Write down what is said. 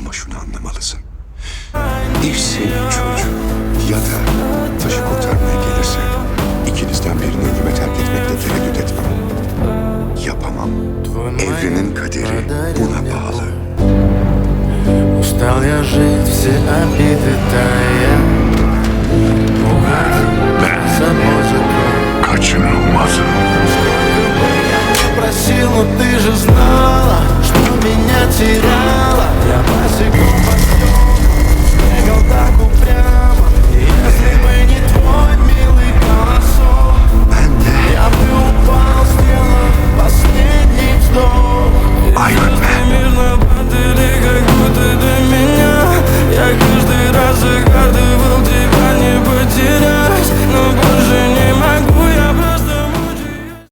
Ama şunu anlamalısın. İş senin çocuğun. Ya da taşı kurtarmaya gelirse ikinizden birini ölüme terk etmekle tereddüt etmem. Yapamam. Evrenin kaderi buna bağlı. Устал я жить, все обиды тая. Kaçınılmazım. Просил, но ты же знала, что меня теряла. Я босиком по